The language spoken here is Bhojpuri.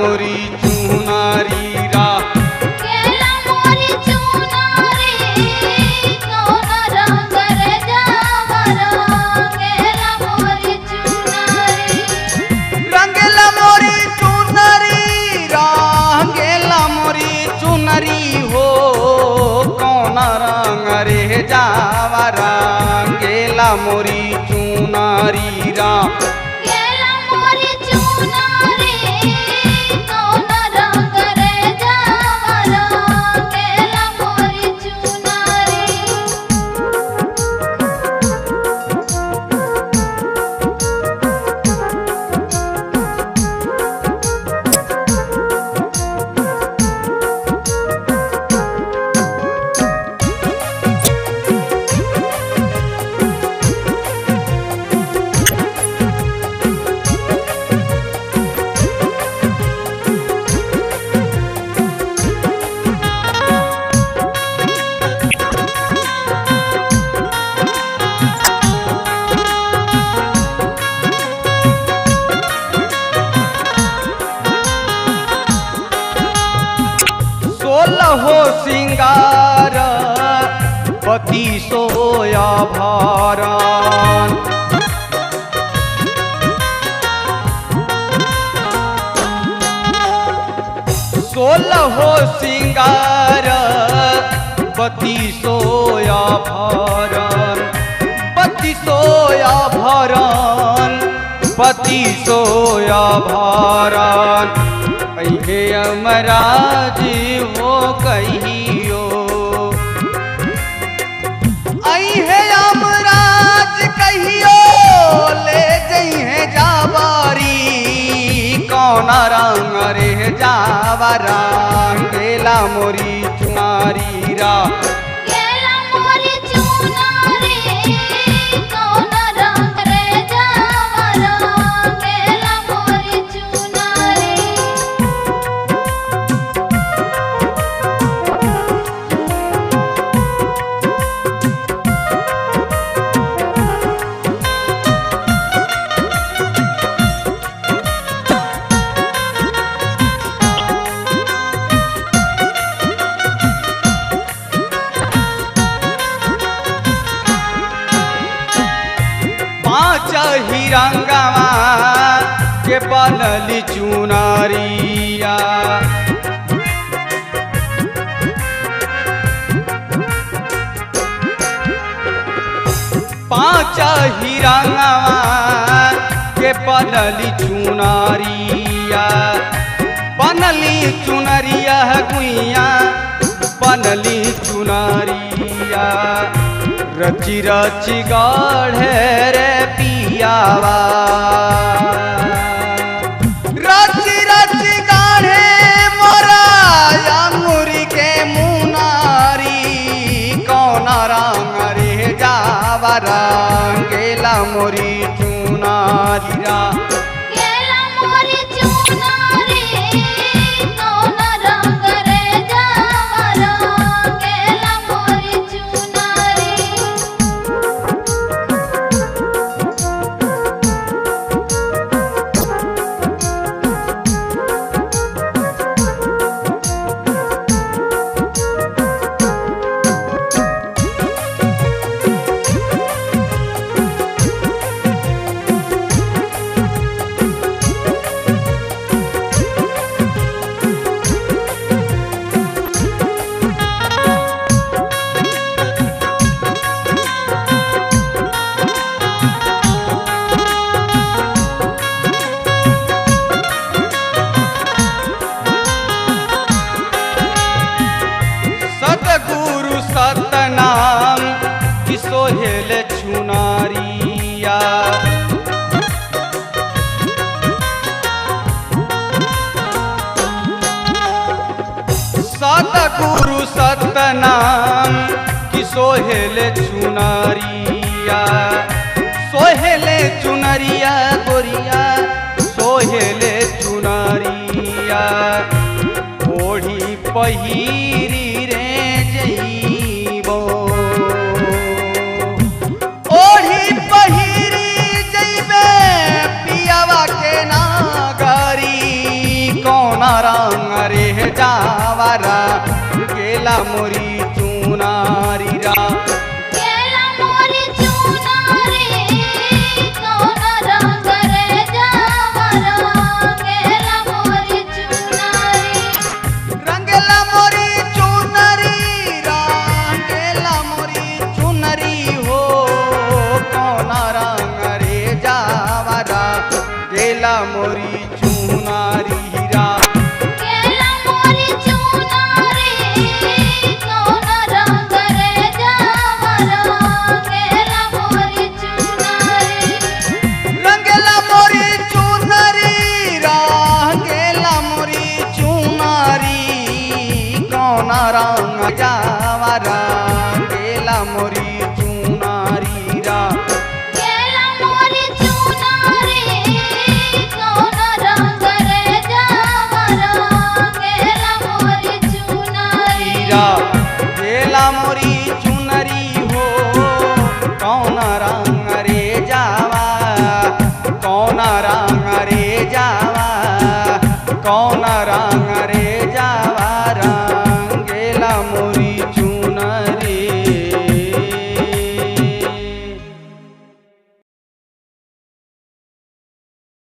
मोरी चुनारी रा केला मोरी चुनारी कौन रंग रे जावरा केला मोरी चुनारी रंगेला मोरी चुनरी रंगेला मोरी चुनरी हो कौन रंग रे जावा रंगेला मोरी चुनरी रा केला मोरी चुनारी कौन रंग रे जावरा केला मोरी चुनारी सोलहो सिंगार पति सोया भारान सोलहो सिंगार पति सोया भारान पति सोया भारान पति सोया भारान कहे अमराज वो कहियो अहे अमराज कहियो ले जइहे जावारी कौन रंग रे जावा रंगेला मोरी चुनारी रा केला मोरी चुनारी कौन रंग रे जावरा केला मोरी चुनारी पाँच ही रंगवा के बनली चुनारिया पाँच ही रंगवा के बनली चुनारिया बनली चुनरिया गुइया बनली चुनारिया रची रची गाढ़े रे पियावा रची रची गाढ़े मोरा अंगूरी के मुनारी कौन रंग रे जावा रंगेला मोरी चुनारी रा केला मोरी चुनारी कौन रंग रे जावरा केला मोरी चुनारी सतगुरु सतनाम की सोहेल चुनारिया सतगुरु सतनाम की सोहेल चुनारिया